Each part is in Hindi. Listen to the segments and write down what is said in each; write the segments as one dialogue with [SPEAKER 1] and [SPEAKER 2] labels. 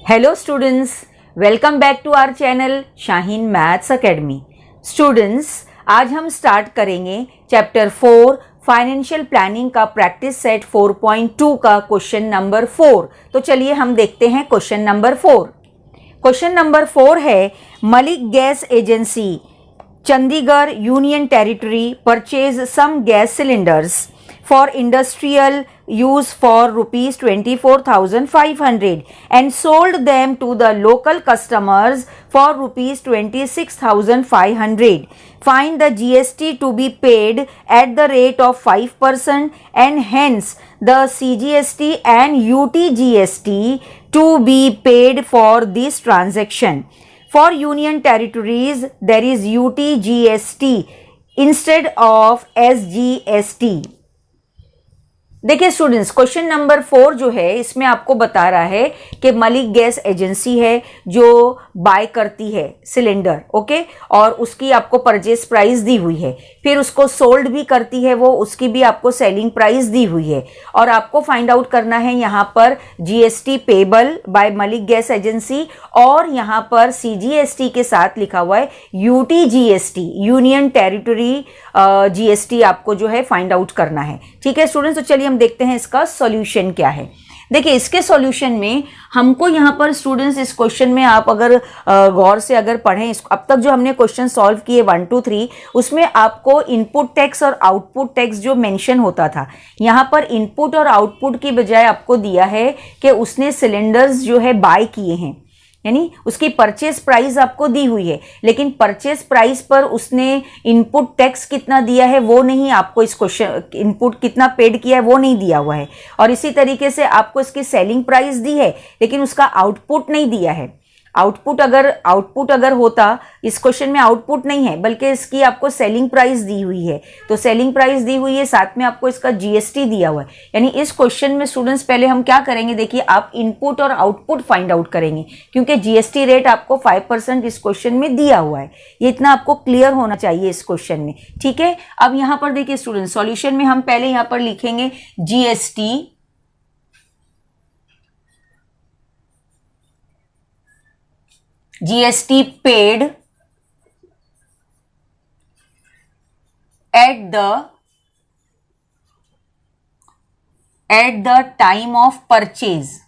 [SPEAKER 1] Hello students, welcome back to our channel Shaheen maths academy. Students, आज हम स्टार्ट करेंगे चैप्टर 4 फाइनेंशियल प्लानिंग का प्रैक्टिस सेट 4.2 का क्वेश्चन नंबर 4। तो चलिए हम देखते हैं क्वेश्चन नंबर 4। क्वेश्चन नंबर 4 है, Malik gas agency Chandigarh union territory purchase some gas cylinders for industrial use for rupees 24,500 and sold them to the local customers for rupees 26,500. Find the GST to be paid at the rate of 5% and hence the CGST and UTGST to be paid for this transaction. For union territories, there is UTGST instead of SGST. देखिए स्टूडेंट्स, क्वेश्चन नंबर 4 जो है इसमें आपको बता रहा है कि मलिक गैस एजेंसी है जो बाय करती है सिलेंडर, ओके, और उसकी आपको परचेस प्राइस दी हुई है, फिर उसको सोल्ड भी करती है वो, उसकी भी आपको सेलिंग प्राइस दी हुई है, और आपको फाइंड आउट करना है यहाँ पर GST payable by Malik gas agency और यहाँ पर सीजीएसटी के साथ लिखा हुआ है यूटीजीएसटी, यूनियन टेरिटरी जीएसटी आपको जो है फाइंड आउट करना है। ठीक है स्टूडेंट्स, तो चलिए हम देखते हैं इसका सॉल्यूशन क्या है। देखिए इसके सॉल्यूशन में हमको यहाँ पर स्टूडेंट्स इस क्वेश्चन में आप अगर गौर से अगर पढ़ें, अब तक जो हमने क्वेश्चन सॉल्व किए 1 2 3, उसमें आपको इनपुट टैक्स और आउटपुट टैक्स जो मेंशन होता था, यहाँ पर इनपुट और आउटपुट की बजाय आपको दिया है कि उसने सिलेंडर्स जो है बाय किए हैं, यानी उसकी परचेस प्राइस आपको दी हुई है, लेकिन परचेस प्राइस पर उसने इनपुट टैक्स कितना दिया है वो नहीं, आपको इस क्वेश्चन इनपुट कितना पेड किया है वो नहीं दिया हुआ है, और इसी तरीके से आपको इसकी सेलिंग प्राइस दी है लेकिन उसका आउटपुट नहीं दिया है। आउटपुट अगर होता, इस क्वेश्चन में आउटपुट नहीं है बल्कि इसकी आपको सेलिंग प्राइस दी हुई है, तो सेलिंग प्राइस दी हुई है, साथ में आपको इसका जीएसटी दिया हुआ है। यानी इस क्वेश्चन में स्टूडेंट्स पहले हम क्या करेंगे, देखिए आप इनपुट और आउटपुट फाइंड आउट करेंगे, क्योंकि जीएसटी रेट आपको 5% इस क्वेश्चन में दिया हुआ है। ये इतना आपको क्लियर होना चाहिए इस क्वेश्चन में। ठीक है, अब यहाँ पर देखिए स्टूडेंट, सॉल्यूशन में हम पहले यहाँ पर लिखेंगे GST paid at the time of purchase.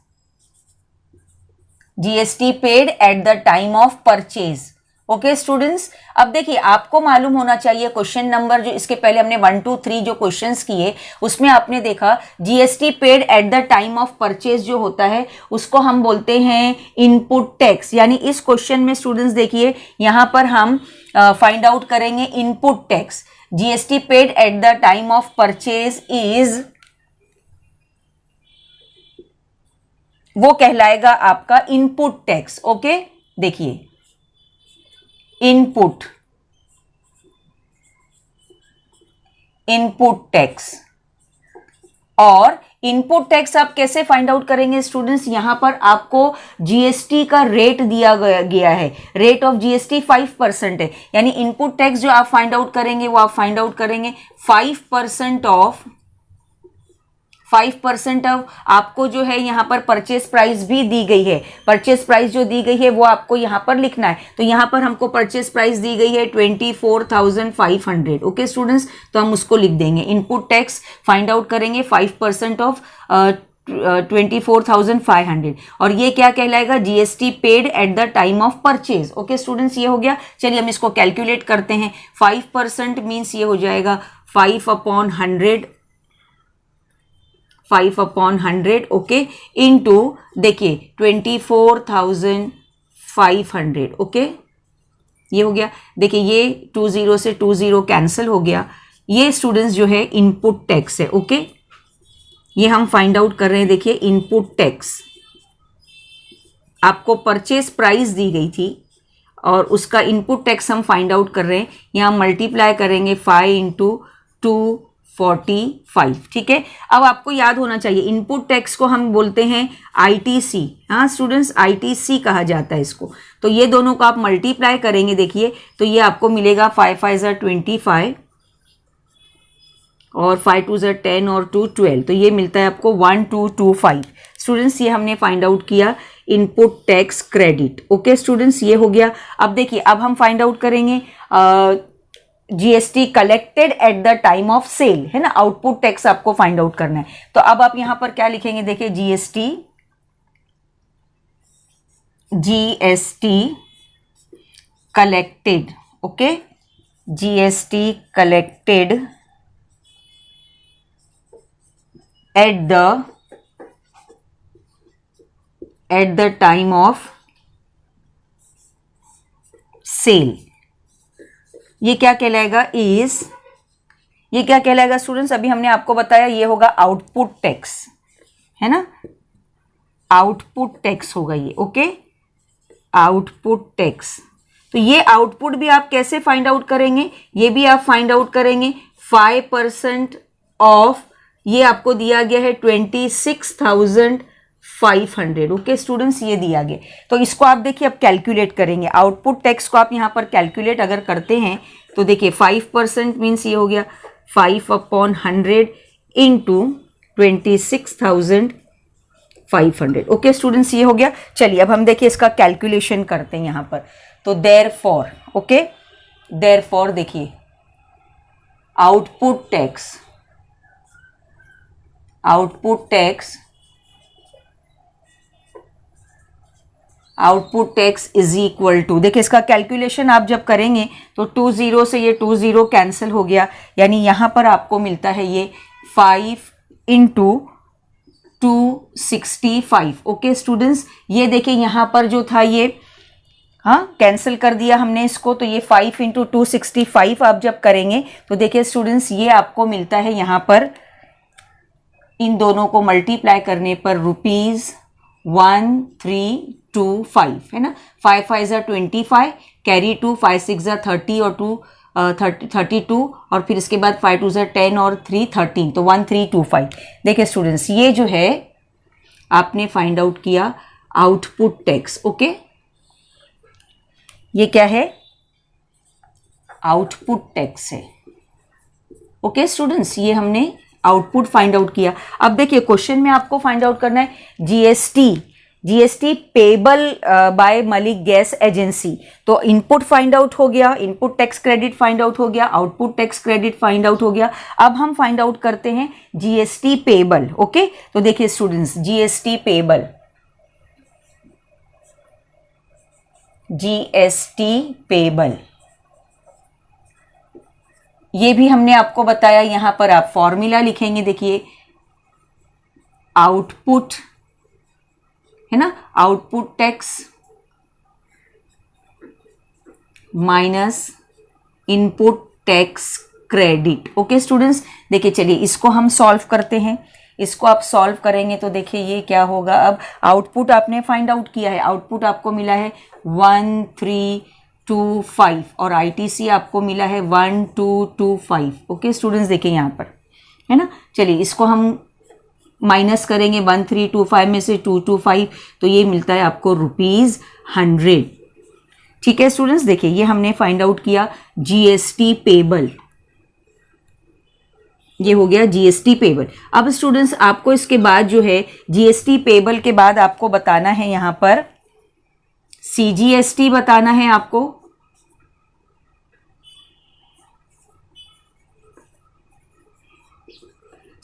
[SPEAKER 1] GST paid at the time of purchase. Okay students, अब देखिए आपको मालूम होना चाहिए क्वेश्चन नंबर जो इसके पहले हमने 1 2 3 जो क्वेश्चंस किए उसमें आपने देखा GST paid eight the time of purchase जो होता है उसको हम बोलते हैं इनपुट टैक्स। यानी इस क्वेश्चन में स्टूडेंट्स देखिए यहां पर हम फाइंड आउट करेंगे input tax. GST paid eight the time of purchase is, वो कहलाएगा आपका इनपुट टैक्स। ओके, देखिए इनपुट टैक्स, और इनपुट टैक्स आप कैसे फाइंड आउट करेंगे स्टूडेंट्स, यहां पर आपको जीएसटी का रेट दिया गया है, रेट ऑफ जीएसटी 5% है, यानी इनपुट टैक्स जो आप फाइंड आउट करेंगे वो आप फाइंड आउट करेंगे 5% ऑफ आपको जो है यहाँ पर परचेस प्राइस भी दी गई है। परचेस प्राइस जो दी गई है वो आपको यहाँ पर लिखना है, तो यहाँ पर हमको परचेस प्राइस दी गई है 24,500। ओके स्टूडेंट्स, तो हम उसको लिख देंगे, इनपुट टैक्स फाइंड आउट करेंगे 5% ऑफ 24,500, और ये क्या कहलाएगा, GST paid eight the time of purchase. Okay students, ये हो गया। चलिए हम इसको कैलकुलेट करते हैं। 5% मीन्स ये हो जाएगा 5/100, ओके, इनटू देखिए 24,500। ओके, ये हो गया। देखिए ये 20 से 20 कैंसिल हो गया। ये स्टूडेंट्स जो है इनपुट टैक्स है। ओके, ये हम फाइंड आउट कर रहे हैं। देखिए इनपुट टैक्स, आपको परचेस प्राइस दी गई थी और उसका इनपुट टैक्स हम फाइंड आउट कर रहे हैं। यहाँ मल्टीप्लाई करेंगे 5 × 245। ठीक है, अब आपको याद होना चाहिए इनपुट टैक्स को हम बोलते हैं आईटीसी। हाँ स्टूडेंट्स, आईटीसी कहा जाता है इसको। तो ये दोनों को आप मल्टीप्लाई करेंगे, देखिए तो ये आपको मिलेगा 5 5 25 और 5 2 10 और 2 12, तो ये मिलता है आपको 1225। स्टूडेंट्स ये हमने फाइंड आउट किया input tax credit. Okay students, ये हो गया। अब देखिए, अब हम फाइंड आउट करेंगे GST collected at the time of sale, है ना, आउटपुट टैक्स आपको फाइंड आउट करना है। तो अब आप यहां पर क्या लिखेंगे, देखिए GST collected, okay, GST collected at the time of sale. ये क्या कहलाएगा, ये क्या कहलाएगा स्टूडेंट्स, अभी हमने आपको बताया, ये होगा आउटपुट टैक्स, है ना, आउटपुट टैक्स होगा ये। Okay, output tax. तो ये आउटपुट भी आप कैसे फाइंड आउट करेंगे, ये भी आप फाइंड आउट करेंगे 5% ऑफ, ये आपको दिया गया है 26,500। ओके स्टूडेंट्स, ये दिया गया। तो इसको आप देखिए अब कैलकुलेट करेंगे, आउटपुट टैक्स को आप यहाँ पर कैलकुलेट अगर करते हैं तो देखिए 5% मीन्स ये हो गया 5/100 इंटू 26,500। ओके स्टूडेंट्स, ये हो गया। चलिए अब हम देखिए इसका कैलकुलेशन करते हैं यहाँ पर। तो देयरफॉर, ओके, देयरफॉर देखिए output tax is equal to, देखिए इसका कैलकुलेशन आप जब करेंगे तो 20 से ये 20 कैंसिल हो गया, यानी यहां पर आपको मिलता है ये 5 इंटू 265। ओके स्टूडेंट्स, ये देखिए यहां पर जो था ये, हाँ, कैंसिल कर दिया हमने इसको, तो ये 5 इंटू 265 आप जब करेंगे तो देखिए स्टूडेंट्स ये आपको मिलता है यहाँ पर, इन दोनों को मल्टीप्लाई करने पर ₹1325, है ना, 5 5 ज़ा 25, कैरी 2, 5 6 ज़ा 30 और 2 32, और फिर इसके बाद 5 2 ज़ा 10 और 3 13, तो 1325। देखिए स्टूडेंट्स, ये जो है आपने फाइंड आउट किया आउटपुट टैक्स। ओके, ये क्या है, आउटपुट टैक्स है। ओके स्टूडेंट्स, ये हमने आउटपुट फाइंड आउट किया। अब देखिए क्वेश्चन में आपको फाइंड आउट करना है GST payable by Malik gas agency. तो इनपुट फाइंड आउट हो गया, input tax credit find out हो गया, output tax credit find out हो गया। अब हम फाइंड आउट करते हैं जीएसटी पेबल। ओके, तो देखिए स्टूडेंट्स, जीएसटी पेबल, ये भी हमने आपको बताया, यहां पर आप फॉर्मूला लिखेंगे, देखिए आउटपुट, है ना, output tax minus input tax credit. Okay students, देखिए चलिए इसको हम सॉल्व करते हैं। इसको आप सॉल्व करेंगे तो देखिए ये क्या होगा, अब आउटपुट आपने फाइंड आउट किया है, आउटपुट आपको मिला है 1325 और आईटीसी आपको मिला है 1225। ओके स्टूडेंट्स, देखिए यहाँ पर, है ना, चलिए इसको हम माइनस करेंगे 1325 में से 225, तो ये मिलता है आपको ₹100। ठीक है स्टूडेंट्स, देखिए ये हमने फाइंड आउट किया जीएसटी पेबल, ये हो गया जीएसटी पेबल। अब स्टूडेंट्स आपको इसके बाद जो है जीएसटी पेबल के बाद आपको बताना है यहाँ पर सीजीएसटी बताना है आपको,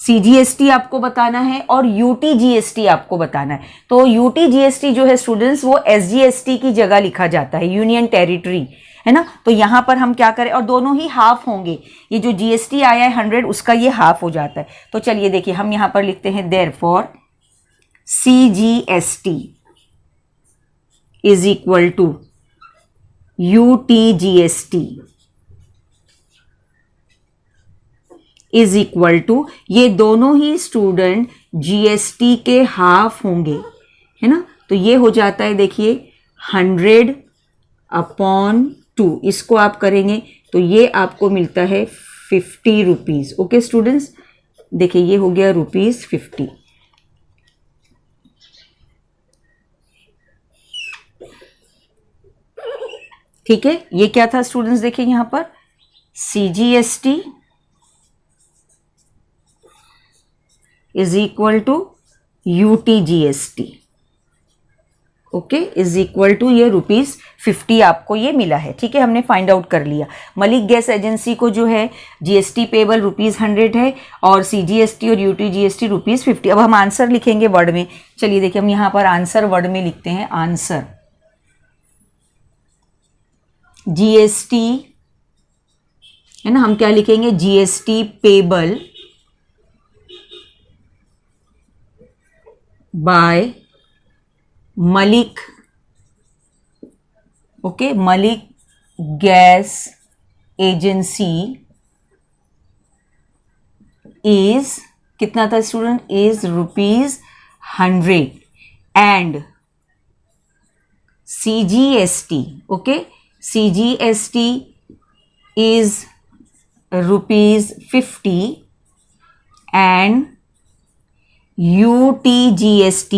[SPEAKER 1] सीजीएसटी आपको बताना है और यूटीजीएसटी आपको बताना है। तो यूटीजीएसटी जो है स्टूडेंट्स वो एसजीएसटी की जगह लिखा जाता है, यूनियन टेरिटरी, है ना। तो यहां पर हम क्या करें, और दोनों ही हाफ होंगे, ये जो जीएसटी आया है 100 उसका ये हाफ हो जाता है। तो चलिए देखिए हम यहां पर लिखते हैं therefore CGST is equal to UTGST is equal to, ये दोनों ही स्टूडेंट जीएसटी के हाफ होंगे, है ना। तो ये हो जाता है देखिए 100/2, इसको आप करेंगे तो ये आपको मिलता है ₹50। ओके स्टूडेंट्स, देखिए ये हो गया ₹50। ठीक है, ये क्या था स्टूडेंट्स, देखिए यहां पर CGST is equal to UTGST. Okay, is equal to ये ₹50 आपको ये मिला है। ठीक है, हमने फाइंड आउट कर लिया। मलिक गैस एजेंसी को जो है जीएसटी पेबल ₹100 है और सीजीएसटी और यूटीजीएसटी ₹50। अब हम आंसर लिखेंगे वर्ड में। चलिए देखिए, हम यहाँ पर आंसर वर्ड में लिखते हैं। आंसर जीएसटी है ना, हम क्या लिखेंगे, GST payable by Malik, okay, Malik gas agency is, कितना था student, is ₹100 and CGST, okay, CGST is ₹50 and UTGST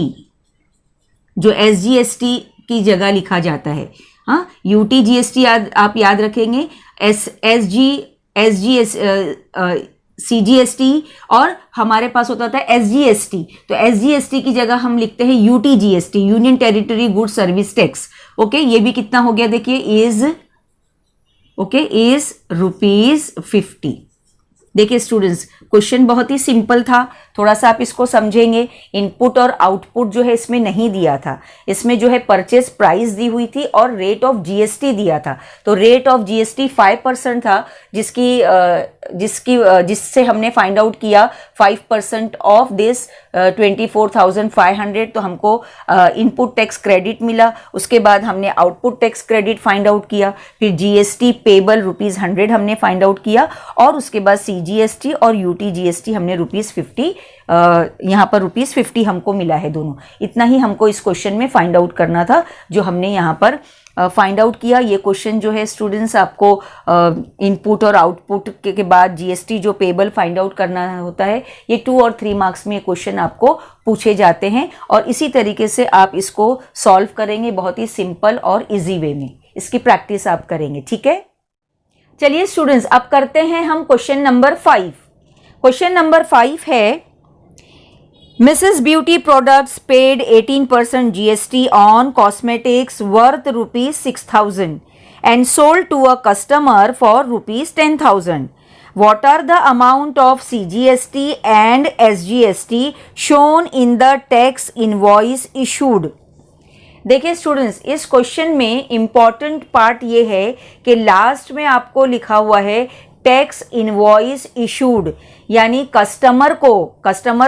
[SPEAKER 1] जो SGST की जगह लिखा जाता है, हाँ, UTGST आप याद रखेंगे, CGST और हमारे पास होता था SGST, तो SGST की जगह हम लिखते हैं UTGST, union territory good service tax. Okay, ये भी कितना हो गया देखिए, इज ₹50। देखिए स्टूडेंट्स, क्वेश्चन बहुत ही सिंपल था, थोड़ा सा आप इसको समझेंगे। इनपुट और आउटपुट जो है इसमें नहीं दिया था, इसमें जो है परचेस प्राइस दी हुई थी और रेट ऑफ जीएसटी दिया था। तो रेट ऑफ जीएसटी 5% था, जिससे हमने फाइंड आउट किया 5% ऑफ दिस 24,500, तो हमको इनपुट टैक्स क्रेडिट मिला। उसके बाद हमने output tax credit find out किया, फिर जीएसटी पेबल ₹100 हमने फाइंड आउट किया, और उसके बाद सीजीएसटी और यूटीजीएसटी हमने ₹50, यहाँ पर ₹50 हमको मिला है दोनों। इतना ही हमको इस क्वेश्चन में फाइंड आउट करना था, जो हमने यहाँ पर फाइंड आउट किया। ये क्वेश्चन जो है स्टूडेंट्स, आपको इनपुट और आउटपुट के बाद जीएसटी जो पेबल फाइंड आउट करना होता है, ये 2 और 3 मार्क्स में क्वेश्चन आपको पूछे जाते हैं, और इसी तरीके से आप इसको सॉल्व करेंगे बहुत ही सिंपल और इजी वे में। इसकी प्रैक्टिस आप करेंगे, ठीक है। चलिए स्टूडेंट्स, अब करते हैं हम क्वेश्चन नंबर 5। क्वेश्चन नंबर 5 है, Mrs. Beauty Products paid 18% GST on cosmetics worth ₹6,000 and sold to a customer for ₹10,000. What are the amount of CGST and SGST shown in the tax invoice issued? देखिए स्टूडेंट्स, इस क्वेश्चन में इंपॉर्टेंट पार्ट ये है कि लास्ट में आपको लिखा हुआ है टैक्स इनवॉइस इशूड, यानी कस्टमर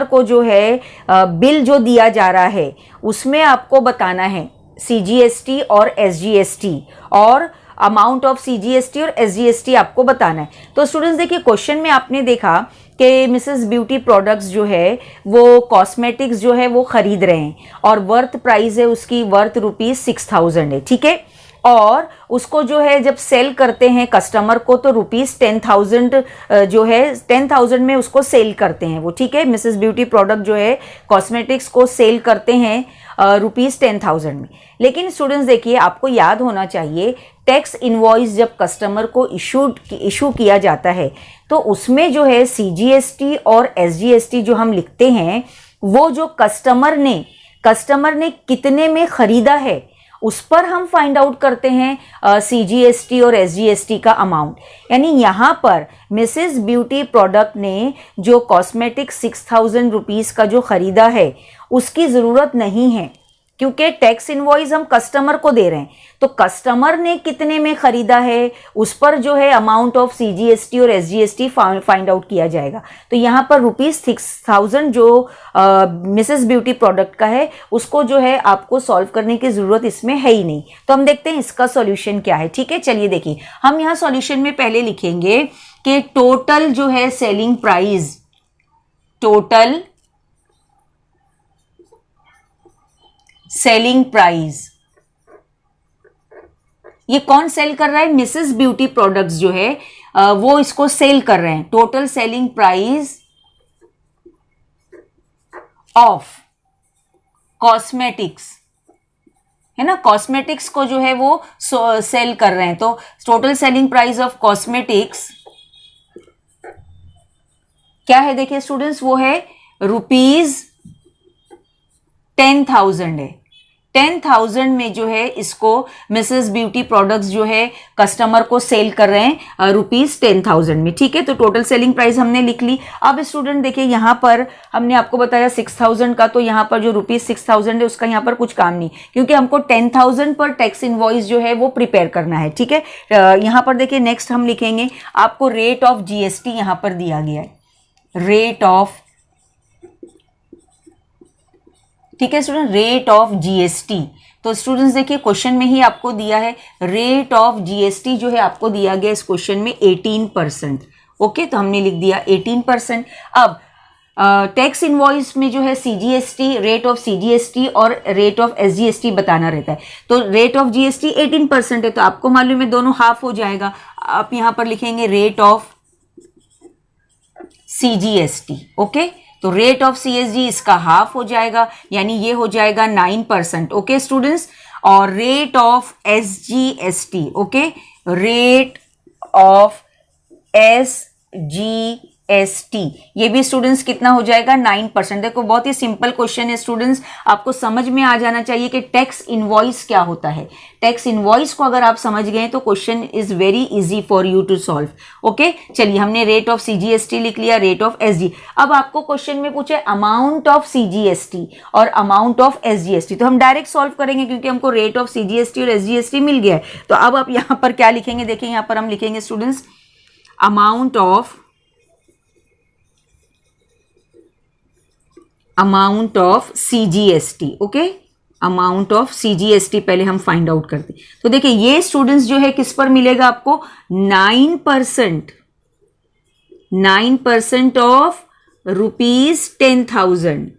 [SPEAKER 1] को जो है बिल जो दिया जा रहा है उसमें आपको बताना है सीजीएसटी और एसजीएसटी, और अमाउंट ऑफ सीजीएसटी और एसजीएसटी आपको बताना है। तो स्टूडेंट्स देखिए, क्वेश्चन में आपने देखा कि मिसेस ब्यूटी प्रोडक्ट्स जो है वो कॉस्मेटिक्स जो है वो खरीद रहे हैं, और वर्थ प्राइस है उसकी वर्थ ₹6,000 है, ठीक है। और उसको जो है जब सेल करते हैं कस्टमर को, तो ₹10,000 जो है 10,000 में उसको सेल करते हैं वो, ठीक है। मिसेस ब्यूटी प्रोडक्ट जो है कॉस्मेटिक्स को सेल करते हैं ₹10,000 में। लेकिन स्टूडेंट्स देखिए, आपको याद होना चाहिए, टैक्स इनवॉइस जब कस्टमर को इशू किया जाता है, तो उसमें जो है सीजीएसटी और एसजीएसटी जो हम लिखते हैं, वो जो कस्टमर ने कितने में खरीदा है उस पर हम फाइंड आउट करते हैं सीजीएसटी और एसजीएसटी का अमाउंट। यानी यहाँ पर मिसेस ब्यूटी प्रोडक्ट ने जो कॉस्मेटिक ₹6,000 का जो खरीदा है उसकी ज़रूरत नहीं है, क्योंकि टैक्स इनवॉइस हम कस्टमर को दे रहे हैं। तो कस्टमर ने कितने में खरीदा है उस पर जो है अमाउंट ऑफ सीजीएसटी और एसजीएसटी फाइंड आउट किया जाएगा। तो यहाँ पर ₹6,000 जो मिसेस ब्यूटी प्रोडक्ट का है उसको जो है आपको सॉल्व करने की ज़रूरत इसमें है ही नहीं। तो हम देखते हैं इसका सॉल्यूशन क्या है, ठीक है। चलिए देखिए, हम यहाँ सॉल्यूशन में पहले लिखेंगे कि टोटल जो है selling price, total selling price, ये कौन सेल कर रहा है, मिसेस ब्यूटी प्रोडक्ट्स जो है वो इसको सेल कर रहे हैं। Total selling price of cosmetics, है ना, कॉस्मेटिक्स को जो है वो सेल कर रहे हैं। तो total selling price of cosmetics क्या है, देखिए स्टूडेंट्स, वो है ₹10,000 है। 10,000 में जो है इसको मिसेस ब्यूटी प्रोडक्ट्स जो है कस्टमर को सेल कर रहे हैं ₹10,000 में, ठीक है। तो टोटल सेलिंग प्राइस हमने लिख ली। अब स्टूडेंट देखिए यहाँ पर हमने आपको बताया 6,000 का, तो यहाँ पर जो ₹6,000 है उसका यहाँ पर कुछ काम नहीं, क्योंकि हमको 10,000 पर टैक्स इनवॉइस जो है वो प्रिपेयर करना है, ठीक है। यहाँ पर देखिए नेक्स्ट हम लिखेंगे, आपको रेट ऑफ जीएसटी यहाँ पर दिया गया है, रेट ऑफ, ठीक है स्टूडेंट, रेट ऑफ जीएसटी। तो स्टूडेंट्स देखिए क्वेश्चन में ही आपको दिया है रेट ऑफ जीएसटी जो है आपको दिया गया इस क्वेश्चन में 18%, ओके। तो हमने लिख दिया 18%। अब टैक्स इनवॉइस में जो है सीजीएसटी, रेट ऑफ सीजीएसटी और रेट ऑफ एसजीएसटी बताना रहता है। तो रेट ऑफ जीएसटी 18% है, तो आपको मालूम है दोनों हाफ हो जाएगा। आप यहां पर लिखेंगे रेट ऑफ सीजीएसटी, ओके। तो रेट ऑफ सीएसजी इसका हाफ हो जाएगा, यानी ये हो जाएगा 9%, ओके स्टूडेंट्स। और rate of SGST, okay, rate of SGST ये भी स्टूडेंट्स कितना हो जाएगा 9%। देखो बहुत ही सिंपल क्वेश्चन है स्टूडेंट्स, आपको समझ में आ जाना चाहिए कि टैक्स इनवॉइस क्या होता है। टैक्स इनवॉइस को अगर आप समझ गए तो question is very easy for you to solve, okay. चलिए हमने रेट ऑफ सीजीएसटी लिख लिया, रेट ऑफ एसजी। अब आपको क्वेश्चन में पूछे अमाउंट ऑफ सीजीएसटी और अमाउंट ऑफ एसजीएसटी, तो हम डायरेक्ट सॉल्व करेंगे क्योंकि हमको रेट ऑफ सीजीएसटी और एसजीएसटी मिल गया है। तो अब आप यहां पर क्या लिखेंगे, देखिए यहां पर हम लिखेंगे students amount of CGST, okay, amount of CGST पहले हम फाइंड आउट करते हैं। तो देखिए ये स्टूडेंट्स जो है किस पर मिलेगा आपको 9% ऑफ ₹10,000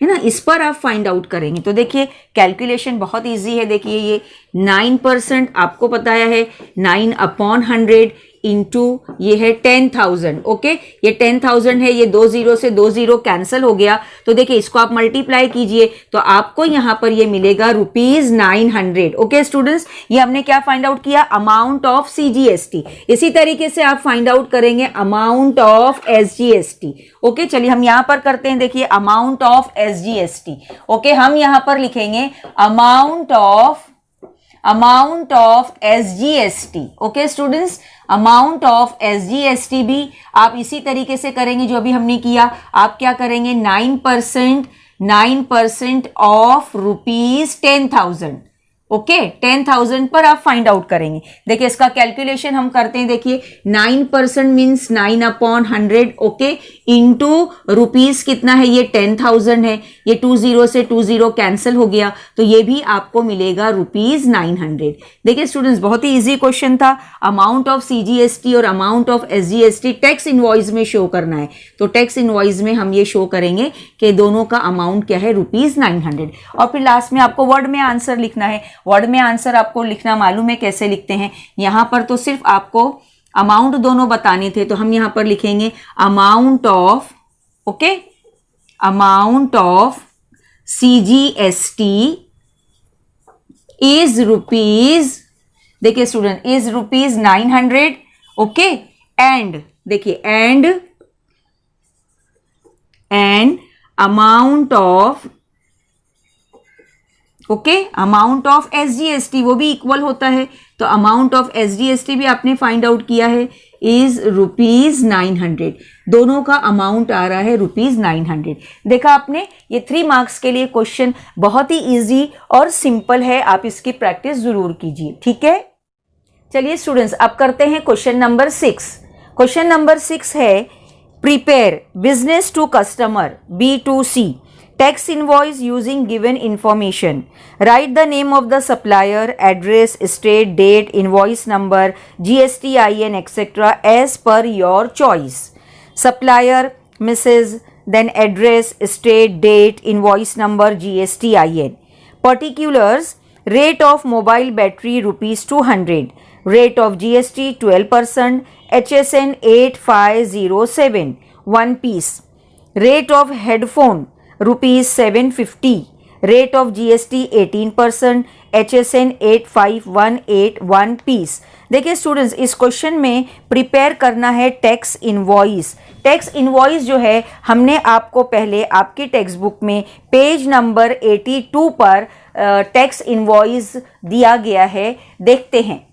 [SPEAKER 1] है ना, इस पर आप फाइंड आउट करेंगे। तो देखिए कैलकुलेशन बहुत इजी है। देखिए ये 9% आपको बताया है 9/100 इंटू ये है 10,000, ओके। ये 10,000 है, ये 2 0 से 2 0 कैंसिल हो गया। तो देखिए इसको आप मल्टीप्लाई कीजिए तो आपको यहां पर ये मिलेगा ₹900, ओके स्टूडेंट्स। ये हमने क्या फाइंड आउट किया, अमाउंट ऑफ सीजीएसटी। इसी तरीके से आप फाइंड आउट करेंगे अमाउंट ऑफ एसजीएसटी, ओके। चलिए हम यहां पर करते हैं, देखिए अमाउंट ऑफ एसजीएसटी, ओके। हम यहां पर लिखेंगे amount of SGST, okay students. Amount of SGST भी आप इसी तरीके से करेंगे जो अभी हमने किया। आप क्या करेंगे 9% ऑफ ₹10,000, ओके। 10,000 पर आप फाइंड आउट करेंगे। देखिए इसका कैलकुलेशन हम करते हैं, देखिए 9% मीन्स 9/100, ओके, इंटू रुपीज कितना है, ये 10,000 है, ये 2 0 से 2 0 कैंसिल हो गया, तो ये भी आपको मिलेगा ₹900। देखिए स्टूडेंट्स बहुत ही इजी क्वेश्चन था। अमाउंट ऑफ सीजीएसटी और amount of SGST tax invoice में शो करना है, तो टैक्स इनवॉइस में हम ये शो करेंगे कि दोनों का अमाउंट क्या है ₹900। और फिर लास्ट में आपको वर्ड में आंसर लिखना है। वर्ड में आंसर आपको लिखना मालूम है कैसे लिखते हैं। यहां पर तो सिर्फ आपको अमाउंट दोनों बताने थे, तो हम यहां पर लिखेंगे amount of, okay, amount of CGST is rupees, देखिए स्टूडेंट इज ₹900, ओके। एंड देखिए and amount of, okay, amount of SGST वो भी इक्वल होता है, तो अमाउंट ऑफ एसजीएसटी भी आपने फाइंड आउट किया है इज ₹900। दोनों का अमाउंट आ रहा है ₹900। देखा आपने, ये 3 मार्क्स के लिए क्वेश्चन बहुत ही इजी और सिंपल है, आप इसकी प्रैक्टिस जरूर कीजिए, ठीक है। चलिए स्टूडेंट्स अब करते हैं क्वेश्चन नंबर 6। क्वेश्चन नंबर 6 है prepare business to customer B2C tax invoice using given information. Write the name of the supplier, address, state, date, invoice number, GSTIN, etc. as per your choice. Supplier, Mrs. Then address, state, date, invoice number, GSTIN. Particulars: rate of mobile battery ₹200, rate of GST 12%, HSN 8507, 1 piece. Rate of headphone ₹750, rate of GST 18%, HSN 8518, 1 piece. देखिए स्टूडेंट्स इस क्वेश्चन में प्रिपेयर करना है टैक्स इनवॉइस। टैक्स इनवॉइस जो है हमने आपको पहले आपकी टेक्स्ट बुक में पेज नंबर 82 पर टैक्स इनवॉइस दिया गया है देखते हैं।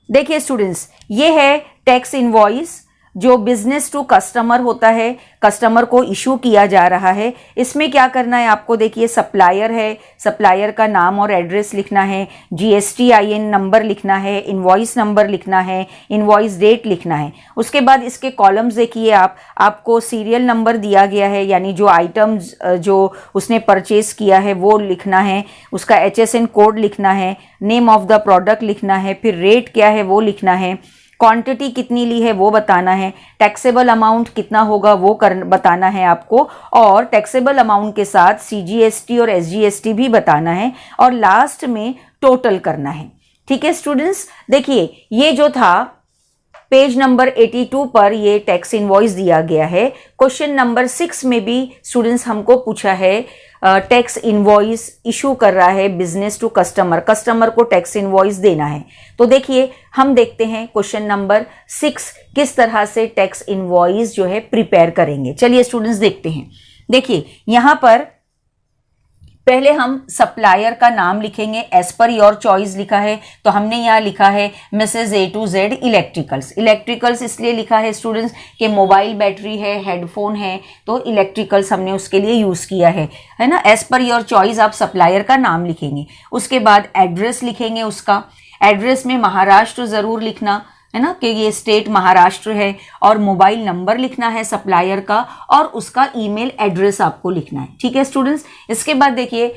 [SPEAKER 1] देखिए स्टूडेंट्स, ये है टैक्स इनवॉइस जो बिजनेस टू कस्टमर होता है, कस्टमर को इशू किया जा रहा है। इसमें क्या करना है आपको, देखिए सप्लायर है, सप्लायर का नाम और एड्रेस लिखना है, GSTIN नंबर लिखना है, इनवॉइस नंबर लिखना है, इनवॉइस डेट लिखना है। उसके बाद इसके कॉलम्स देखिए आपको सीरियल नंबर दिया गया है, यानी जो आइटम्स जो उसने परचेज किया है वो लिखना है, उसका HSN कोड लिखना है, नेम ऑफ द प्रोडक्ट लिखना है, फिर रेट क्या है वो लिखना है, क्वांटिटी कितनी ली है वो बताना है, टैक्सेबल अमाउंट कितना होगा वो बताना है आपको, और टैक्सेबल अमाउंट के साथ CGST और SGST भी बताना है, और लास्ट में टोटल करना है। ठीक है स्टूडेंट्स, देखिए ये जो था पेज नंबर 82 पर ये टैक्स इनवॉइस दिया गया है। क्वेश्चन नंबर 6 में भी स्टूडेंट्स हमको पूछा है, टैक्स इनवॉइस इशू कर रहा है बिजनेस टू कस्टमर, कस्टमर को टैक्स इनवॉइस देना है। तो देखिए हम देखते हैं क्वेश्चन नंबर 6 किस तरह से टैक्स इनवॉइस जो है प्रिपेयर करेंगे। चलिए स्टूडेंट्स देखते हैं। देखिए यहाँ पर पहले हम सप्लायर का नाम लिखेंगे, एज पर योर चॉइस लिखा है, तो हमने यहाँ लिखा है Mrs A to Z electricals. Electricals इसलिए लिखा है स्टूडेंट्स कि मोबाइल बैटरी है, हेडफोन है, तो इलेक्ट्रिकल्स हमने उसके लिए यूज़ किया है ना। एज पर योर चॉइस आप सप्लायर का नाम लिखेंगे। उसके बाद एड्रेस लिखेंगे, उसका एड्रेस में महाराष्ट्र ज़रूर लिखना है ना, कि ये स्टेट महाराष्ट्र है, और मोबाइल नंबर लिखना है सप्लायर का, और उसका ईमेल एड्रेस आपको लिखना है। ठीक है स्टूडेंट्स, इसके बाद देखिए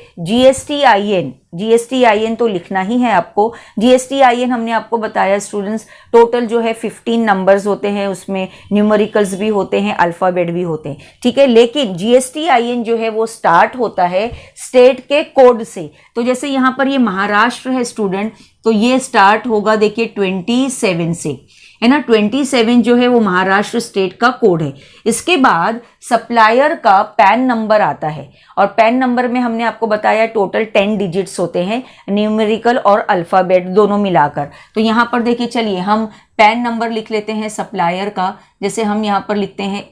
[SPEAKER 1] GSTIN तो लिखना ही है आपको। GSTIN हमने आपको बताया स्टूडेंट्स, टोटल जो है 15 नंबर्स होते हैं, उसमें न्यूमेरिकल्स भी होते हैं, अल्फ़ाबेट भी होते हैं। ठीक है, लेकिन GSTIN जो है वो स्टार्ट होता है स्टेट के कोड से। तो जैसे यहाँ पर ये महाराष्ट्र है स्टूडेंट, तो ये स्टार्ट होगा देखिए 27 से, है ना। 27 जो है वो महाराष्ट्र स्टेट का कोड है। इसके बाद सप्लायर का पैन नंबर आता है, और पैन नंबर में हमने आपको बताया टोटल 10 डिजिट्स होते हैं, न्यूमेरिकल और अल्फ़ाबेट दोनों मिलाकर। तो यहाँ पर देखिए, चलिए हम पैन नंबर लिख लेते हैं सप्लायर का। जैसे हम यहाँ पर लिखते हैं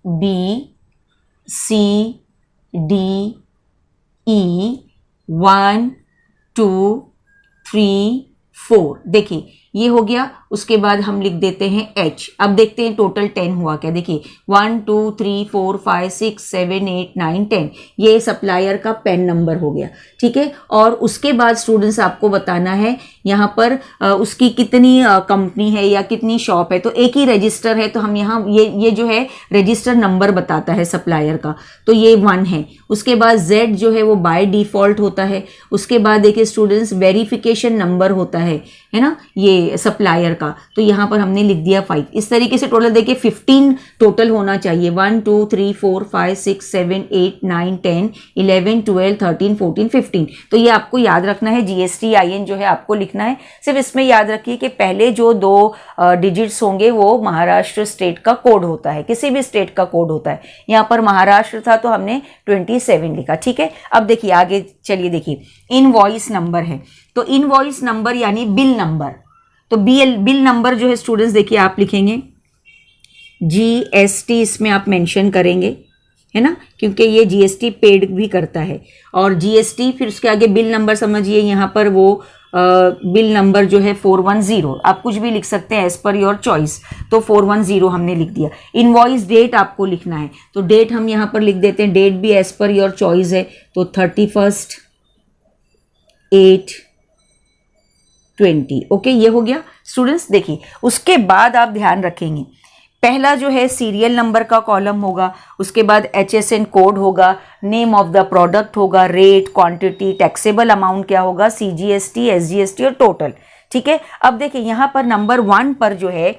[SPEAKER 1] ABCDE 1 2 3 4, देखिए ये हो गया। उसके बाद हम लिख देते हैं H। अब देखते हैं टोटल 10 हुआ क्या। देखिए 1 2 3 4 5 6 7 8 9 10, ये सप्लायर का पेन नंबर हो गया। ठीक है, और उसके बाद स्टूडेंट्स आपको बताना है यहाँ पर उसकी कितनी कंपनी है या कितनी शॉप है। तो एक ही रजिस्टर है, तो हम यहाँ ये जो है रजिस्टर नंबर बताता है सप्लायर का, तो ये 1 है। उसके बाद Z जो है वो बाय डिफ़ॉल्ट होता है। उसके बाद देखिए स्टूडेंट्स वेरिफिकेशन नंबर होता है ना, ये सप्लायर का, तो यहाँ पर हमने लिख दिया 5। इस तरीके से टोटल देखिए 15 टोटल होना चाहिए। 1 2 3 4 5 6 7 8 9 10 11 12 13 14 15। तो ये आपको याद रखना है, GSTIN जो है आपको लिखना है। सिर्फ इसमें याद रखिए कि पहले जो 2 डिजिट्स होंगे वो महाराष्ट्र स्टेट का कोड होता है, किसी भी स्टेट का कोड होता है। यहाँ पर महाराष्ट्र था तो हमने 27 लिखा। ठीक है, अब देखिए आगे चलिए। देखिए इनवॉइस नंबर है, तो इनवॉइस नंबर यानी बिल नंबर, तो बिल नंबर जो है स्टूडेंट्स देखिए आप लिखेंगे GST, इसमें आप मेंशन करेंगे, है ना, क्योंकि ये GST पेड भी करता है। और GST फिर उसके आगे बिल नंबर समझिए, यहाँ पर वो बिल नंबर जो है 410, आप कुछ भी लिख सकते हैं एज पर योर चॉइस, तो 410 हमने लिख दिया। इनवॉइस डेट आपको लिखना है, तो डेट हम यहाँ पर लिख देते हैं, डेट भी एज पर योर चॉइस है, तो 31/8/20। ओके, ये हो गया स्टूडेंट्स। देखिए उसके बाद आप ध्यान रखेंगे, पहला जो है सीरियल नंबर का कॉलम होगा, उसके बाद HSN कोड होगा, नेम ऑफ द प्रोडक्ट होगा, रेट, क्वांटिटी, टैक्सेबल अमाउंट क्या होगा, CGST, SGST और टोटल। ठीक है, अब देखिए यहाँ पर नंबर 1 पर जो है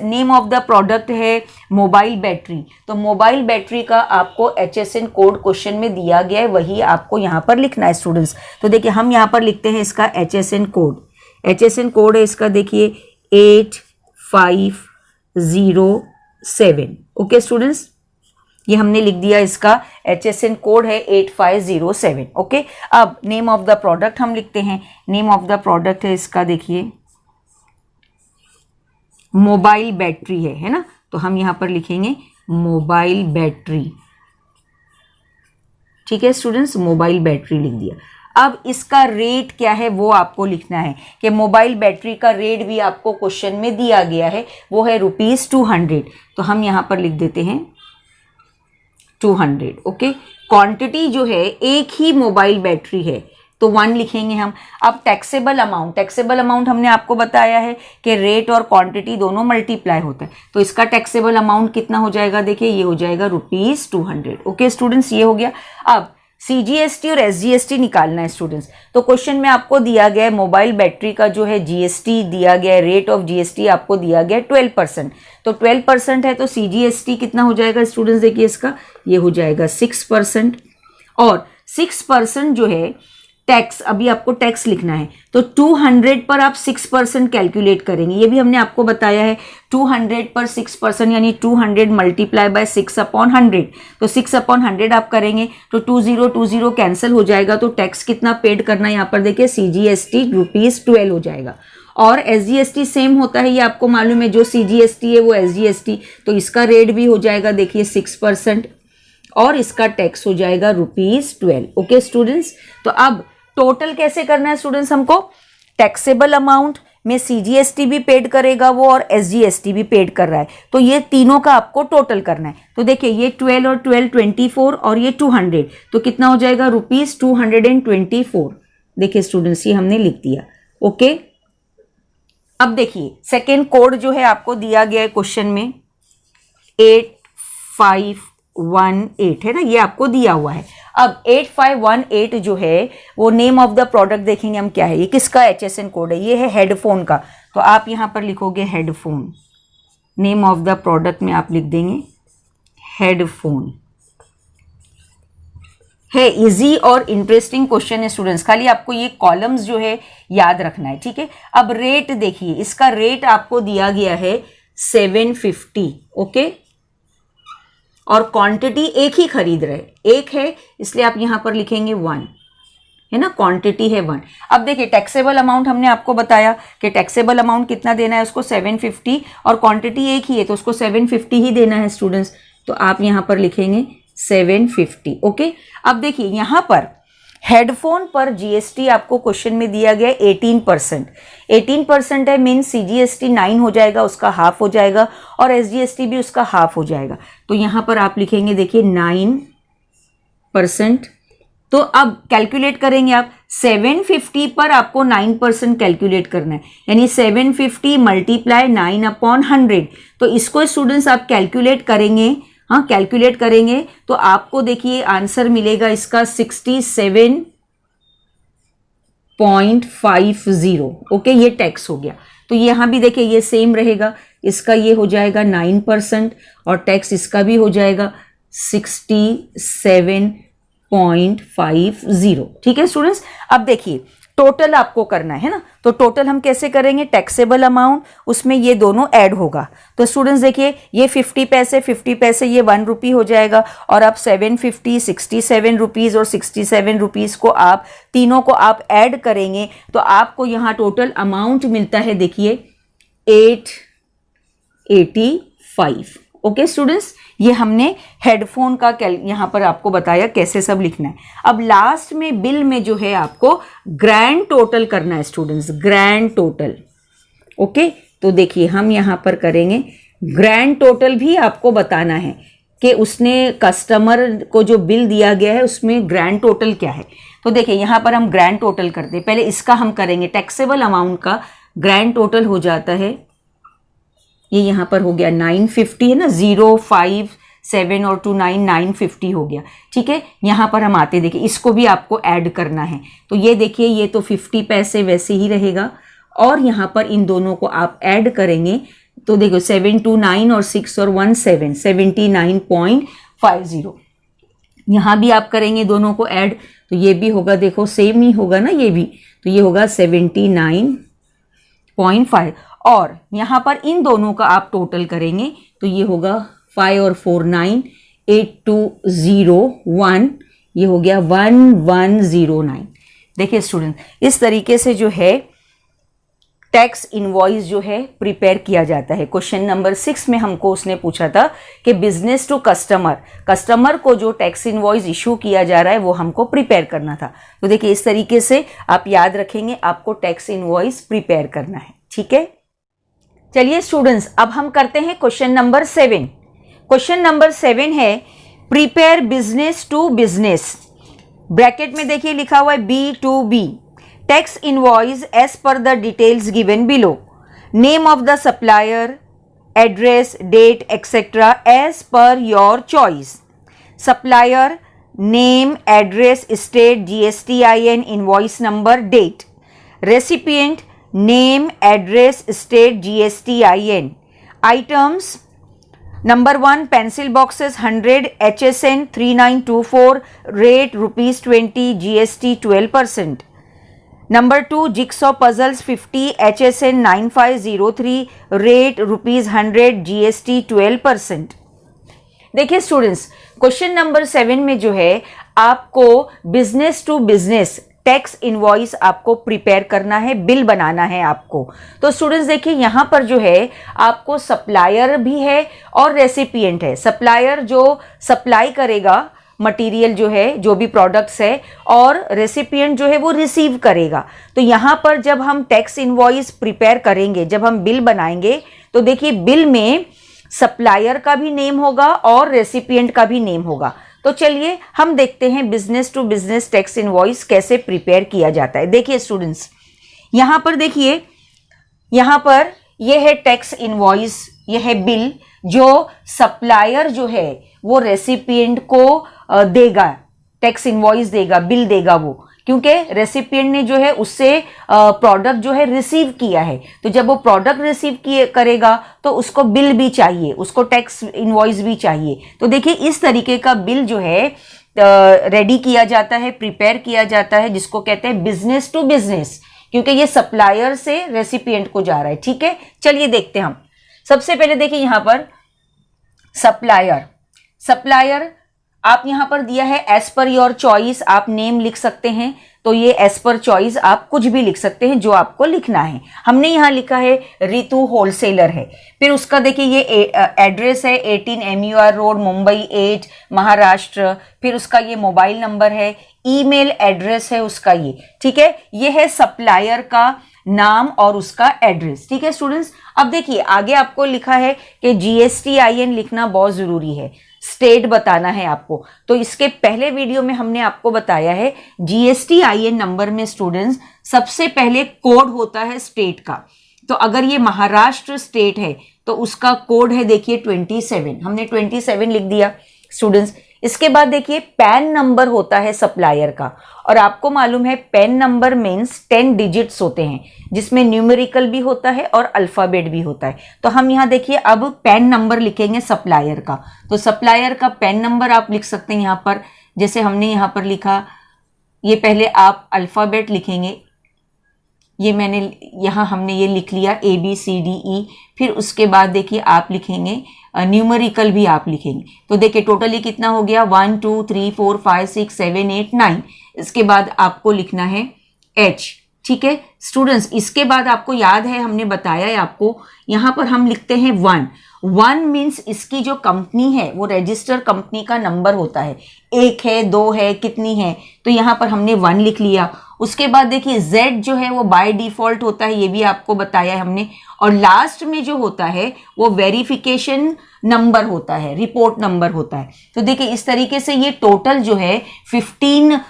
[SPEAKER 1] नेम ऑफ द प्रोडक्ट है मोबाइल बैटरी, तो मोबाइल बैटरी का आपको HSN कोड क्वेश्चन में दिया गया है, वही आपको यहाँ पर लिखना है स्टूडेंट्स। तो देखिए हम यहाँ पर लिखते हैं इसका HSN कोड। HSN कोड है इसका देखिए 8507। ओके स्टूडेंट्स, ये हमने लिख दिया, इसका HSN कोड है 8507। ओके, अब नेम ऑफ द प्रोडक्ट हम लिखते हैं। नेम ऑफ द प्रोडक्ट है इसका देखिए मोबाइल बैटरी है ना, तो हम यहाँ पर लिखेंगे मोबाइल बैटरी। ठीक है स्टूडेंट्स, मोबाइल बैटरी लिख दिया। अब इसका रेट क्या है वो आपको लिखना है कि मोबाइल बैटरी का रेट भी आपको क्वेश्चन में दिया गया है, वो है ₹200। तो हम यहाँ पर लिख देते हैं 200। ओके, क्वांटिटी जो है एक ही मोबाइल बैटरी है तो 1 लिखेंगे हम। अब टैक्सेबल अमाउंट हमने आपको बताया है कि रेट और क्वांटिटी दोनों मल्टीप्लाई होता है, तो इसका टैक्सेबल अमाउंट कितना हो जाएगा, देखिए ये हो जाएगा ₹200। ओके स्टूडेंट्स, ये हो गया। अब CGST और SGST निकालना है स्टूडेंट्स। तो क्वेश्चन में आपको दिया गया है मोबाइल बैटरी का जो है GST दिया गया है, रेट ऑफ GST आपको दिया गया है 12%। तो 12% है तो CGST कितना हो जाएगा स्टूडेंट्स, देखिए इसका ये हो जाएगा 6%। और 6% जो है टैक्स, अभी आपको टैक्स लिखना है तो 200 पर आप 6% कैलकुलेट करेंगे, ये भी हमने आपको बताया है। 200 पर 6% यानी 200 मल्टीप्लाई बाय 6/100, तो 6/100 आप करेंगे तो 2020 कैंसिल हो जाएगा। तो टैक्स कितना पेड करना है यहाँ पर देखिए, CGST ₹12 हो जाएगा। और SGST सेम होता है, ये आपको मालूम है, जो CGST है वो SGST, तो इसका रेट भी हो जाएगा देखिए 6% और इसका टैक्स हो जाएगा ₹12। ओके स्टूडेंट्स, तो अब टोटल कैसे करना है स्टूडेंट्स, हमको टैक्सेबल अमाउंट में CGST भी पेड करेगा वो और SGST भी पेड कर रहा है, तो ये तीनों का आपको टोटल करना है। तो देखिए ये 12 और 12 24 और ये 200, तो कितना हो जाएगा ₹224। देखिए स्टूडेंट्स ये हमने लिख दिया। ओके, अब देखिए सेकेंड कोड जो है आपको दिया गया है क्वेश्चन में 8518 है ना, ये आपको दिया हुआ है। अब 8518 जो है वो नेम ऑफ द प्रोडक्ट देखेंगे हम क्या है, ये किसका HSN कोड है, ये है हेडफोन का। तो आप यहां पर लिखोगे headphone, name of the product में आप लिख देंगे हेडफोन। है इजी और इंटरेस्टिंग क्वेश्चन है स्टूडेंट्स, खाली आपको ये कॉलम्स जो है याद रखना है, ठीक है। अब रेट देखिए, इसका रेट आपको दिया गया है 750। ओके, और क्वांटिटी एक ही खरीद रहे, एक है, इसलिए आप यहां पर लिखेंगे 1, है ना, क्वांटिटी है 1। अब देखिए टैक्सेबल अमाउंट हमने आपको बताया कि टैक्सेबल अमाउंट कितना देना है उसको 750, और क्वांटिटी एक ही है तो उसको 750 ही देना है स्टूडेंट्स, तो आप यहां पर लिखेंगे 750। ओके, अब देखिए यहां पर हेडफोन पर GST आपको क्वेश्चन में दिया गया 18%। 18% है, मीन CGST 9 हो जाएगा, उसका हाफ हो जाएगा, और SGST भी उसका हाफ हो जाएगा। तो यहां पर आप लिखेंगे देखिए 9%। तो अब कैलकुलेट करेंगे आप 750 पर आपको 9% कैलकुलेट करना है, यानी 750 मल्टीप्लाई 9/100। तो इसको स्टूडेंट्स आप कैलकुलेट करेंगे, हाँ कैलकुलेट करेंगे तो आपको देखिए आंसर मिलेगा इसका 67.50। ओके, ये टैक्स हो गया। तो यहां भी देखिए ये सेम रहेगा, इसका ये हो जाएगा 9% और टैक्स इसका भी हो जाएगा 67.50। ठीक है स्टूडेंट्स, अब देखिए टोटल आपको करना है ना, तो टोटल हम कैसे करेंगे, टैक्सेबल अमाउंट उसमें ये दोनों ऐड होगा। तो स्टूडेंट्स देखिए ये 50 पैसे ये ₹1 हो जाएगा, और आप 750 67 रुपीज़ और 67 रुपीज़ को आप तीनों को आप ऐड करेंगे तो आपको यहाँ टोटल अमाउंट मिलता है देखिए 885। ओके स्टूडेंट्स, ये हमने हेडफोन का यहाँ पर आपको बताया कैसे सब लिखना है। अब लास्ट में बिल में जो है आपको ग्रैंड टोटल करना है स्टूडेंट्स, ग्रैंड टोटल। ओके, तो देखिए हम यहाँ पर करेंगे ग्रैंड टोटल भी आपको बताना है कि उसने कस्टमर को जो बिल दिया गया है उसमें ग्रैंड टोटल क्या है। तो देखिए यहाँ पर हम ग्रैंड टोटल करते हैं, पहले इसका हम करेंगे, टैक्सेबल अमाउंट का ग्रैंड टोटल हो जाता है, ये यहाँ पर हो गया 950 है ना, 0 5 7 और 2 9 950 हो गया। ठीक है, यहाँ पर हम आते देखिए इसको भी आपको ऐड करना है, तो ये देखिए ये तो 50 पैसे वैसे ही रहेगा, और यहाँ पर इन दोनों को आप ऐड करेंगे तो देखो 7 2 9 और 6 और 1 7 79.50। यहाँ भी आप करेंगे दोनों को ऐड, तो ये भी होगा देखो सेम ही होगा ना, ये भी, तो ये होगा 79.5, और यहाँ पर इन दोनों का आप टोटल करेंगे तो ये होगा 5 और 4 9 8201, ये हो गया 1109। देखिए स्टूडेंट, इस तरीके से जो है टैक्स इनवॉइस जो है प्रिपेयर किया जाता है। क्वेश्चन नंबर 6 में हमको उसने पूछा था कि बिजनेस टू कस्टमर को जो टैक्स इनवॉइस इशू किया जा रहा है वो हमको प्रिपेयर करना था। तो देखिए इस तरीके से आप याद रखेंगे, आपको टैक्स इनवॉइस प्रिपेयर करना है, ठीक है। चलिए स्टूडेंट्स, अब हम करते हैं क्वेश्चन नंबर 7। क्वेश्चन नंबर 7 है prepare business to business. Bracket में देखिए लिखा हुआ है B2B, tax invoice as per the details given below, name of the supplier, address, date etcetera as per your choice. Supplier name, address, state, GSTIN, invoice number, date. Recipient name, address, state, GSTIN। Items number 1 pencil boxes 100, HSN 3924, rate ₹20, GST 12%। Number 2 jigsaw puzzles 50, HSN 9503, rate ₹100, GST 12%। देखिए स्टूडेंट्स, क्वेश्चन नंबर 7 में जो है आपको business to business tax invoice आपको प्रिपेयर करना है, बिल बनाना है आपको। तो स्टूडेंट्स देखिए यहाँ पर जो है आपको सप्लायर भी है और रेसिपिएंट है। सप्लायर जो सप्लाई करेगा मटेरियल जो है, जो भी प्रोडक्ट्स है, और रेसिपिएंट जो है वो रिसीव करेगा। तो यहाँ पर जब हम टैक्स इनवॉइस प्रिपेयर करेंगे, जब हम बिल बनाएंगे, तो देखिए बिल में सप्लायर का भी नेम होगा और रेसिपिएंट का भी नेम होगा। तो चलिए हम देखते हैं business to business tax invoice कैसे प्रिपेयर किया जाता है। देखिए स्टूडेंट्स, यहाँ पर देखिए, यहाँ पर यह है टैक्स इनवॉइस, यह है बिल जो सप्लायर जो है वो रेसिपिएंट को देगा, टैक्स इनवॉइस देगा, बिल देगा वो, क्योंकि रेसिपिएंट ने जो है उससे प्रोडक्ट जो है रिसीव किया है। तो जब वो प्रोडक्ट रिसीव करेगा तो उसको बिल भी चाहिए, उसको टैक्स इनवॉइस भी चाहिए। तो देखिए इस तरीके का बिल जो है रेडी किया जाता है, प्रिपेयर किया जाता है, जिसको कहते हैं बिजनेस टू बिजनेस, क्योंकि ये सप्लायर से रेसिपिएंट को जा रहा है, ठीक है। चलिए देखते हैं हम। सबसे पहले देखिए यहाँ पर सप्लायर आप यहाँ पर दिया है एज पर योर चॉइस, आप नेम लिख सकते हैं। तो ये एज पर चॉइस आप कुछ भी लिख सकते हैं जो आपको लिखना है। हमने यहाँ लिखा है रितु होलसेलर है। फिर उसका देखिए ये एड्रेस है 18 MUR रोड, मुंबई 8, महाराष्ट्र। फिर उसका ये मोबाइल नंबर है, ईमेल एड्रेस है उसका ये, ठीक है। ये है सप्लायर का नाम और उसका एड्रेस, ठीक है स्टूडेंट्स। अब देखिए आगे आपको लिखा है कि GSTIN लिखना बहुत जरूरी है, स्टेट बताना है आपको। तो इसके पहले वीडियो में हमने आपको बताया है GSTIN नंबर में स्टूडेंट्स सबसे पहले कोड होता है स्टेट का। तो अगर ये महाराष्ट्र स्टेट है तो उसका कोड है देखिए 27, हमने 27 लिख दिया स्टूडेंट्स। इसके बाद देखिए पैन नंबर होता है सप्लायर का, और आपको मालूम है पैन नंबर मीन्स 10 डिजिट्स होते हैं, जिसमें न्यूमेरिकल भी होता है और अल्फाबेट भी होता है। तो हम यहाँ देखिए अब पैन नंबर लिखेंगे सप्लायर का। तो सप्लायर का पैन नंबर आप लिख सकते हैं यहाँ पर, जैसे हमने यहाँ पर लिखा, ये पहले आप अल्फाबेट लिखेंगे, ये मैंने यहाँ हमने ये लिख लिया ABCDE। फिर उसके बाद देखिए आप लिखेंगे न्यूमेरिकल भी आप लिखेंगे। तो देखिए टोटली कितना हो गया 1 2 3 4 5 6 7 8 9। इसके बाद आपको लिखना है H, ठीक है स्टूडेंट्स। इसके बाद आपको याद है हमने बताया है आपको, यहाँ पर हम लिखते हैं 1 मीन्स इसकी जो कंपनी है वो रजिस्टर कंपनी का नंबर होता है, 1 है 2 है कितनी है, तो यहाँ पर हमने 1 लिख लिया। उसके बाद देखिए Z जो है वो बाय डिफॉल्ट होता है, ये भी आपको बताया है हमने। और लास्ट में जो होता है वो वेरिफिकेशन नंबर होता है, रिपोर्ट नंबर होता है। तो देखिए इस तरीके से ये टोटल जो है 15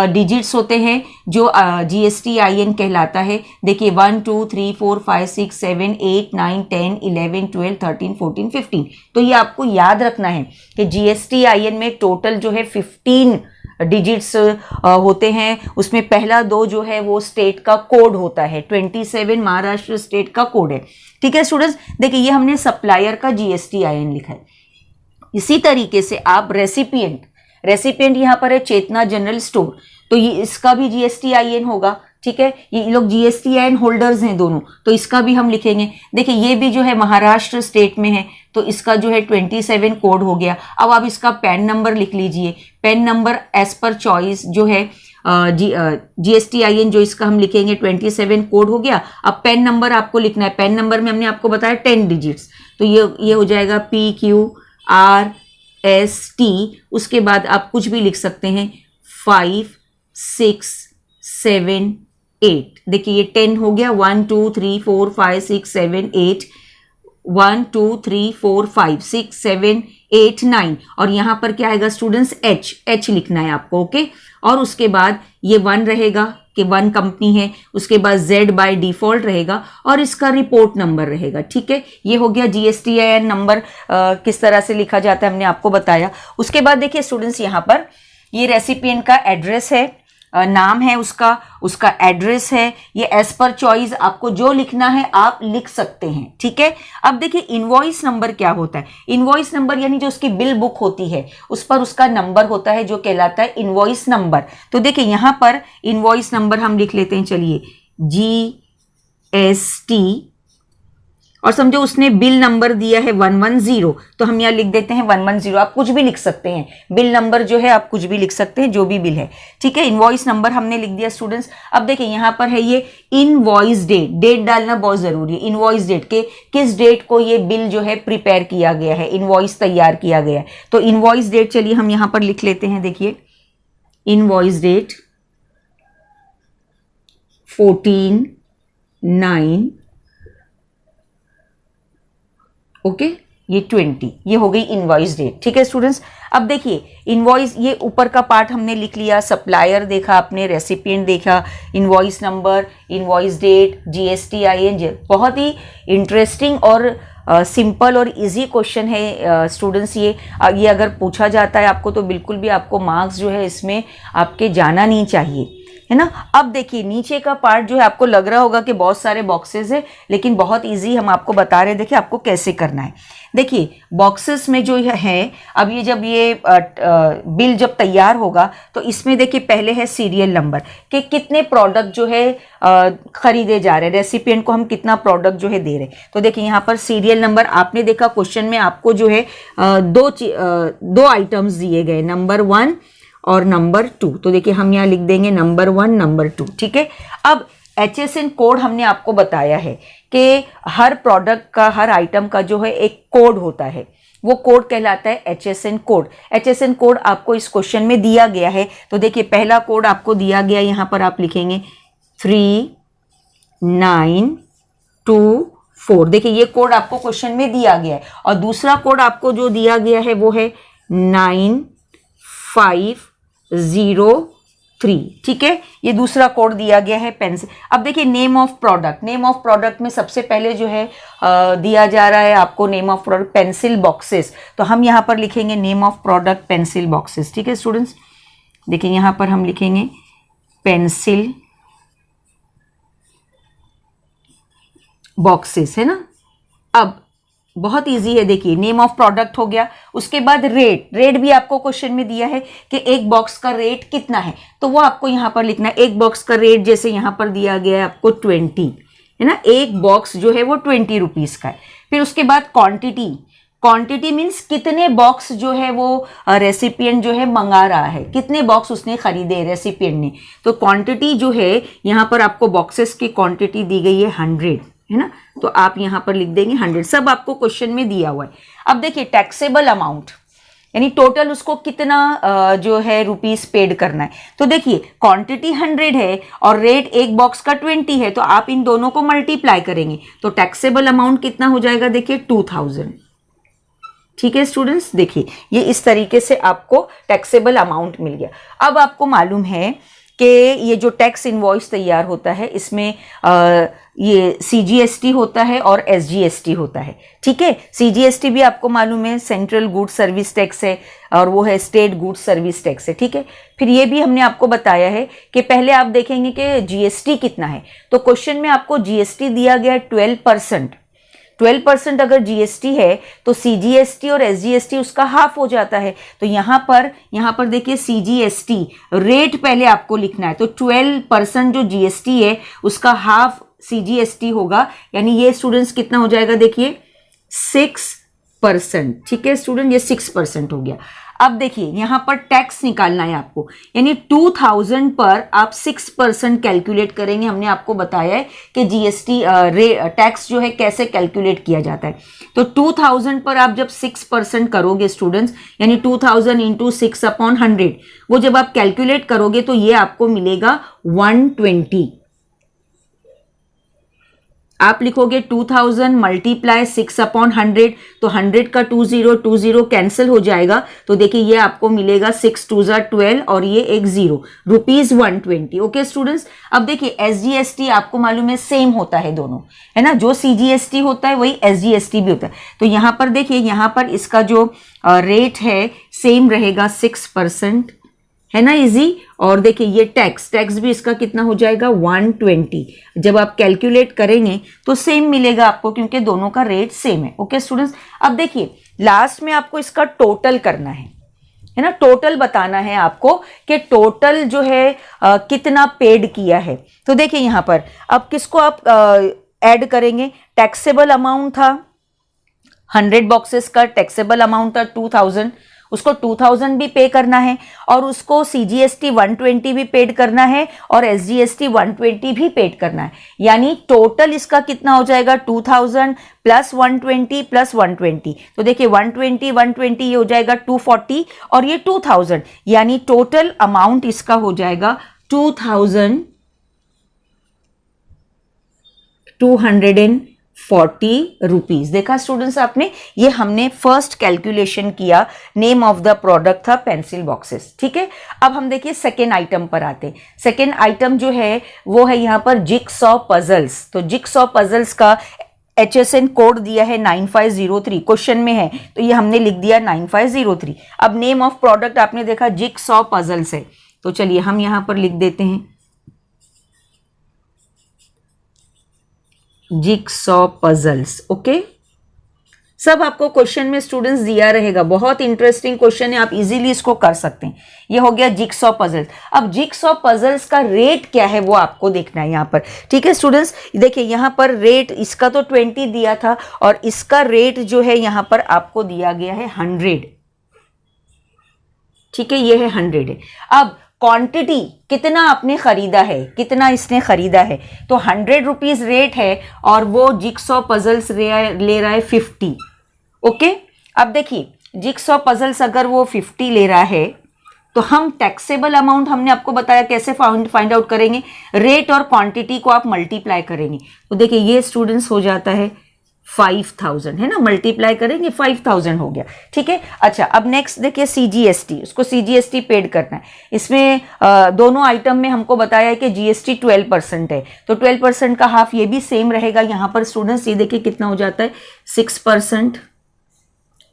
[SPEAKER 1] डिजिट्स होते हैं जो GSTIN कहलाता है। देखिए 1 2 3 4 5 6 7 8 9 10 11 12 13 14 15। तो ये आपको याद रखना है कि GSTIN में टोटल जो है 15 डिजिट्स होते हैं। उसमें पहला 2 जो है वो स्टेट का कोड होता है, 27 महाराष्ट्र स्टेट का कोड है, ठीक है स्टूडेंट्स। देखिए ये हमने सप्लायर का GSTIN लिखा है। इसी तरीके से आप रेसिपिएंट यहाँ पर है चेतना जनरल स्टोर, तो ये इसका भी GSTIN होगा, ठीक है। ये लोग GSTIN होल्डर्स हैं दोनों, तो इसका भी हम लिखेंगे। देखिए ये भी जो है महाराष्ट्र स्टेट में है, तो इसका जो है 27 कोड हो गया। अब आप इसका पैन नंबर लिख लीजिए। PAN number as per choice जो है GSTIN जो इसका हम लिखेंगे 27 कोड हो गया। अब पैन नंबर आपको लिखना है, पैन नंबर में हमने आपको बताया 10 डिजिट्स, तो ये हो जाएगा PQRST। उसके बाद आप कुछ भी लिख सकते हैं 5 6 7 8। देखिए ये 10 हो गया, 1 2 3 4 5 6 7 8, 1 2 3 4 5 6 7 8 9, और यहां पर क्या आएगा स्टूडेंट्स, H लिखना है आपको, ओके। और उसके बाद ये 1 रहेगा कि 1 कंपनी है, उसके बाद Z बाय डिफॉल्ट रहेगा और इसका रिपोर्ट नंबर रहेगा, ठीक है। ये हो गया GSTIN नंबर किस तरह से लिखा जाता है हमने आपको बताया। उसके बाद देखिए स्टूडेंट्स यहाँ पर ये रेसिपिएंट का एड्रेस है, नाम है उसका एड्रेस है, ये एज पर चॉइस आपको जो लिखना है आप लिख सकते हैं, ठीक है। अब देखिए इनवॉइस नंबर क्या होता है। इनवॉइस नंबर यानी जो उसकी बिल बुक होती है उस पर उसका नंबर होता है जो कहलाता है इनवॉइस नंबर। तो देखिए यहां पर इनवॉइस नंबर हम लिख लेते हैं, चलिए GST, और समझो उसने बिल नंबर दिया है 110, तो हम यहाँ लिख देते हैं 110। आप कुछ भी लिख सकते हैं, बिल नंबर जो है आप कुछ भी लिख सकते हैं, जो भी बिल है, ठीक है। इनवॉइस नंबर हमने लिख दिया स्टूडेंट्स। अब देखिए यहाँ पर है ये इनवॉइस डेट, डेट डालना बहुत जरूरी है। इनवॉइस डेट के किस डेट को ये बिल जो है प्रिपेयर किया गया है, इनवॉइस तैयार किया गया है, तो इनवॉइस डेट चलिए हम यहाँ पर लिख लेते हैं। देखिए इनवॉइस डेट 14/9, ओके, ये 20, ये हो गई इनवॉइस डेट, ठीक है स्टूडेंट्स। अब देखिए इनवॉइस, ये ऊपर का पार्ट हमने लिख लिया, सप्लायर देखा आपने, रेसिपिएंट देखा, invoice number, invoice date, GSTIN। बहुत ही इंटरेस्टिंग और सिंपल और इजी क्वेश्चन है स्टूडेंट्स। ये अगर पूछा जाता है आपको तो बिल्कुल भी आपको मार्क्स जो है इसमें आपके जाना नहीं चाहिए, है ना। अब देखिए नीचे का पार्ट जो है आपको लग रहा होगा कि बहुत सारे बॉक्सेस है, लेकिन बहुत इजी हम आपको बता रहे हैं। देखिए आपको कैसे करना है। देखिए बॉक्सेस में जो है, अब ये जब ये बिल जब तैयार होगा तो इसमें देखिए पहले है सीरियल नंबर कि कितने प्रोडक्ट जो है खरीदे जा रहे हैं, रेसिपिएंट को हम कितना प्रोडक्ट जो है दे रहे हैं। तो देखिए यहाँ पर सीरियल नंबर आपने देखा क्वेश्चन में आपको जो है दो आइटम्स दिए गए, नंबर 1 और नंबर 2। तो देखिए हम यहाँ लिख देंगे नंबर 1 नंबर 2, ठीक है। अब HSN कोड हमने आपको बताया है कि हर प्रोडक्ट का, हर आइटम का जो है एक कोड होता है, वो कोड कहलाता है HSN कोड। HSN कोड आपको इस क्वेश्चन में दिया गया है। तो देखिए पहला कोड आपको दिया गया, यहाँ पर आप लिखेंगे 3924। देखिए ये कोड आपको क्वेश्चन में दिया गया है, और दूसरा कोड आपको जो दिया गया है वो है 9503, ठीक है। ये दूसरा कोड दिया गया है पेंसिल। अब देखिए name of product, name of product में सबसे पहले जो है दिया जा रहा है आपको name of product pencil boxes. तो हम यहाँ पर लिखेंगे name of product pencil boxes, ठीक है स्टूडेंट्स। देखिए यहाँ पर हम लिखेंगे पेंसिल बॉक्सेस, है ना। अब बहुत इजी है, देखिए नेम ऑफ प्रोडक्ट हो गया। उसके बाद रेट, रेट भी आपको क्वेश्चन में दिया है कि एक बॉक्स का रेट कितना है, तो वो आपको यहाँ पर लिखना है। एक बॉक्स का रेट जैसे यहाँ पर दिया गया है आपको 20, है ना, एक बॉक्स जो है वो 20 रुपीज का है। फिर उसके बाद क्वांटिटी, क्वांटिटी मीन्स कितने बॉक्स जो है वो रेसिपिएंट जो है मंगा रहा है, कितने बॉक्स उसने खरीदे रेसिपिएंट ने। तो क्वांटिटी जो है यहाँ पर आपको बॉक्सेस की क्वांटिटी दी गई है 100, है ना, तो आप यहाँ पर लिख देंगे 100। सब आपको क्वेश्चन में दिया हुआ है। अब देखिए टैक्सेबल अमाउंट यानी टोटल उसको कितना जो है रुपीस पेड करना है। तो देखिए क्वांटिटी 100 है और रेट एक बॉक्स का 20 है, तो आप इन दोनों को मल्टीप्लाई करेंगे तो टैक्सेबल अमाउंट कितना हो जाएगा, देखिए 2000, ठीक है स्टूडेंट्स। देखिए ये इस तरीके से आपको टैक्सेबल अमाउंट मिल गया। अब आपको मालूम है कि ये जो टैक्स इनवॉइस तैयार होता है इसमें ये CGST होता है और SGST होता है, ठीक है। CGST भी आपको मालूम है सेंट्रल गुड सर्विस टैक्स है और वो है स्टेट गुड सर्विस टैक्स है, ठीक है। फिर ये भी हमने आपको बताया है कि पहले आप देखेंगे कि GST कितना है। तो क्वेश्चन में आपको GST दिया गया 12%। 12% अगर GST है तो CGST और SGST उसका हाफ हो जाता है। तो यहाँ पर देखिए CGST रेट पहले आपको लिखना है, तो 12% जो GST है उसका हाफ CGST होगा, यानी ये स्टूडेंट्स कितना हो जाएगा, देखिए 6%, ठीक है स्टूडेंट, ये 6% हो गया। अब देखिए यहाँ पर टैक्स निकालना है आपको, यानी 2000 पर आप 6% कैलकुलेट करेंगे। हमने आपको बताया है कि जीएसटी टैक्स जो है कैसे कैलकुलेट किया जाता है। तो 2000 पर आप जब 6% करोगे स्टूडेंट्स, यानी 2000 इंटू 6/100, वो जब आप कैलकुलेट करोगे तो ये आपको मिलेगा 120। आप लिखोगे 2000 मल्टीप्लाई 6/100, तो 100 का 20 कैंसिल हो जाएगा। तो देखिए ये आपको मिलेगा 6 2 12 और ये एक 0, ₹120। ओके स्टूडेंट्स, अब देखिए एसजीएसटी आपको मालूम है सेम होता है दोनों, है ना। जो सीजीएसटी होता है वही एसजीएसटी भी होता है। तो यहाँ पर देखिए, यहाँ पर इसका जो रेट है सेम रहेगा 6%, है ना, इजी। और देखिए ये टैक्स भी इसका कितना हो जाएगा 120। जब आप कैलकुलेट करेंगे तो सेम मिलेगा आपको, क्योंकि दोनों का रेट सेम है। ओके स्टूडेंट्स, अब देखिए लास्ट में आपको इसका टोटल करना है ना, टोटल बताना है आपको कि टोटल जो है कितना पेड किया है। तो देखिए यहाँ पर अब किसको आप ऐड करेंगे, टैक्सेबल अमाउंट था 100 बॉक्सेस का, टैक्सेबल अमाउंट था 2000, उसको 2000 भी पे करना है, और उसको सीजीएसटी 120 भी पेड करना है, और एसजीएसटी 120 भी पेड करना है। यानी टोटल इसका कितना हो जाएगा 2000 प्लस 120 प्लस 120। तो देखिए 120 ये हो जाएगा 240 और ये 2000, यानी टोटल अमाउंट इसका हो जाएगा 2240 रुपीज। देखा स्टूडेंट्स आपने, ये हमने फर्स्ट कैलकुलेशन किया। नेम ऑफ द प्रोडक्ट था पेंसिल बॉक्सेस। ठीक है, अब हम देखिए सेकेंड आइटम पर आते हैं। सेकेंड आइटम जो है वो है यहाँ पर जिक्सॉ पजल्स। तो जिक्सॉ पजल्स का HSN कोड दिया है 9503, क्वेश्चन में है तो ये हमने लिख दिया 9503। अब नेम ऑफ प्रोडक्ट आपने देखा जिक्सॉ पजल्स है, तो चलिए हम यहाँ पर लिख देते हैं जिक्सॉ पजल्स। ओके, सब आपको क्वेश्चन में स्टूडेंट्स दिया रहेगा, बहुत इंटरेस्टिंग क्वेश्चन है, आप इजीली इसको कर सकते हैं। ये हो गया जिक्सॉ पजल्स। अब जिक्सॉ पजल्स का रेट क्या है वो आपको देखना है यहाँ पर। ठीक है स्टूडेंट्स, देखिए यहाँ पर रेट इसका तो 20 दिया था, और इसका रेट जो है यहाँ पर आपको दिया गया है 100। ठीक है, ये है 100 है। अब क्वांटिटी कितना आपने खरीदा है, कितना इसने खरीदा है, तो 100 रुपीज रेट है, और वो जिक्सॉ पजल्स ले रहा है 50। ओके, अब देखिए जिक्सॉ पजल्स अगर वो 50 ले रहा है तो हम टैक्सेबल अमाउंट हमने आपको बताया कैसे फाइंड आउट करेंगे, रेट और क्वांटिटी को आप मल्टीप्लाई करेंगे। तो देखिए ये स्टूडेंट्स हो जाता है 5000, है ना, मल्टीप्लाई करेंगे 5000 हो गया। ठीक है, अच्छा अब नेक्स्ट देखिए सीजीएसटी, उसको सीजीएसटी पेड करना है। इसमें दोनों आइटम में हमको बताया है कि जीएसटी 12% है, तो 12% का हाफ ये भी सेम रहेगा। यहाँ पर स्टूडेंट्स ये देखिए कितना हो जाता है 6%।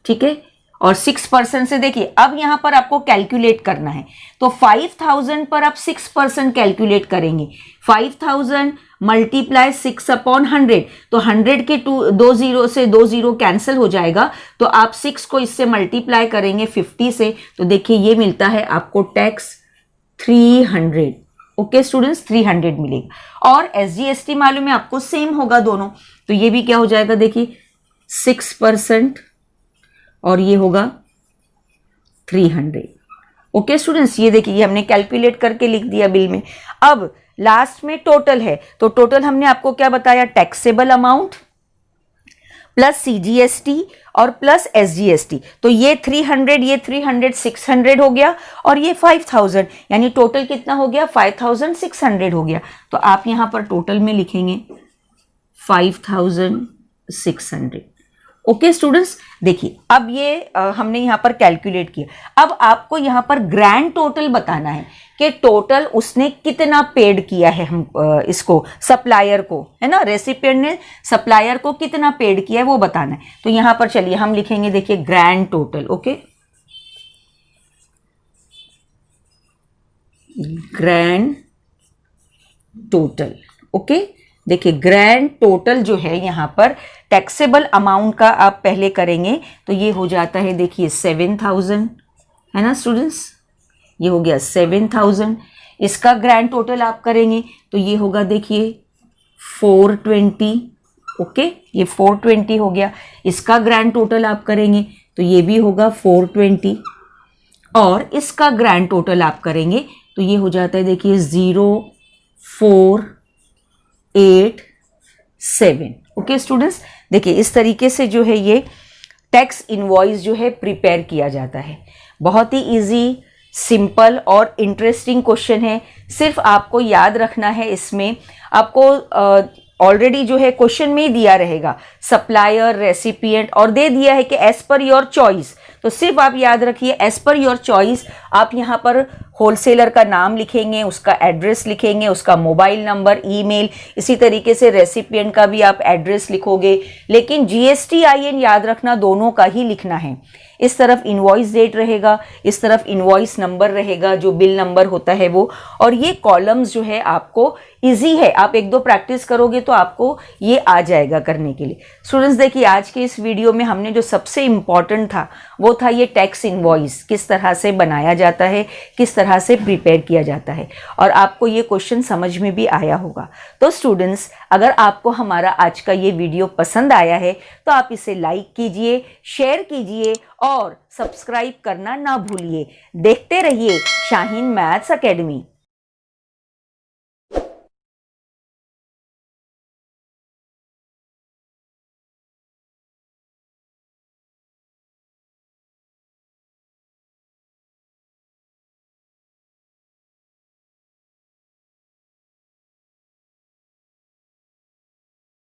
[SPEAKER 1] ठीक है, और 6% से देखिए अब यहां पर आपको कैलकुलेट करना है, तो 5000 पर आप 6% कैलकुलेट करेंगे। 5000 मल्टीप्लाई 6/100, तो 100 के 2 0 से 2 0 कैंसिल हो जाएगा, तो आप 6 को इससे मल्टीप्लाई करेंगे 50 से, तो देखिए ये मिलता है आपको टैक्स 300। ओके स्टूडेंट्स, 300 मिलेगा। और एसजीएसटी मालूम है आपको सेम होगा दोनों, तो ये भी क्या हो जाएगा देखिए 6%, और ये होगा 300। ओके स्टूडेंट्स, ये देखिए ये हमने कैलकुलेट करके लिख दिया बिल में। अब लास्ट में टोटल है, तो टोटल हमने आपको क्या बताया, टैक्सेबल अमाउंट प्लस सीजीएसटी और प्लस एसजीएसटी। तो ये 300, ये 300, 600 हो गया, और ये 5000, यानी टोटल कितना हो गया 5600 हो गया। तो आप यहां पर टोटल में लिखेंगे 5600। ओके स्टूडेंट्स, देखिए अब ये हमने यहाँ पर कैलकुलेट किया। अब आपको यहाँ पर ग्रैंड टोटल बताना है कि टोटल उसने कितना पेड किया है हम इसको सप्लायर को, है ना, रेसिपिएंट ने सप्लायर को कितना पेड किया है वो बताना है। तो यहाँ पर चलिए हम लिखेंगे देखिए grand total. Okay, grand total. Okay, देखिए ग्रैंड टोटल जो है यहाँ पर टैक्सेबल अमाउंट का आप पहले करेंगे, तो ये हो जाता है देखिए 7000, है ना स्टूडेंट्स, ये हो गया 7000। इसका ग्रैंड टोटल आप करेंगे तो ये होगा देखिए 420। ओके, ये 420 हो गया। इसका ग्रैंड टोटल आप करेंगे तो ये भी होगा 420। और इसका ग्रैंड टोटल आप करेंगे तो ये हो जाता है, देखिए 0487। ओके स्टूडेंट्स, देखिए इस तरीके से जो है ये टैक्स इनवॉइस जो है प्रिपेयर किया जाता है। बहुत ही इजी, सिंपल और इंटरेस्टिंग क्वेश्चन है। सिर्फ आपको याद रखना है, इसमें आपको ऑलरेडी जो है क्वेश्चन में ही दिया रहेगा सप्लायर, रेसिपिएंट, और दे दिया है कि एज पर योर चॉइस। तो सिर्फ आप याद रखिए एज पर योर चॉइस, आप यहाँ पर होलसेलर का नाम लिखेंगे, उसका एड्रेस लिखेंगे, उसका मोबाइल नंबर, ईमेल, इसी तरीके से रेसिपिएंट का भी आप एड्रेस लिखोगे। लेकिन GSTIN याद रखना, दोनों का ही लिखना है। इस तरफ इनवॉइस डेट रहेगा, इस तरफ इनवॉइस नंबर रहेगा, जो बिल नंबर होता है वो। और ये कॉलम्स जो है आपको इजी है, आप एक दो प्रैक्टिस करोगे तो आपको ये आ जाएगा करने के लिए। स्टूडेंट्स देखिए, आज के इस वीडियो में हमने जो सबसे इम्पॉर्टेंट था वो था ये टैक्स इनवॉइस किस तरह से बनाया जाता है, किस तरह से प्रिपेयर किया जाता है, और आपको ये क्वेश्चन समझ में भी आया होगा। तो स्टूडेंट्स, अगर आपको हमारा आज का ये वीडियो पसंद आया है तो आप इसे लाइक कीजिए, शेयर कीजिए और सब्सक्राइब करना ना भूलिए। देखते रहिए शाहीन मैथ्स एकेडमी।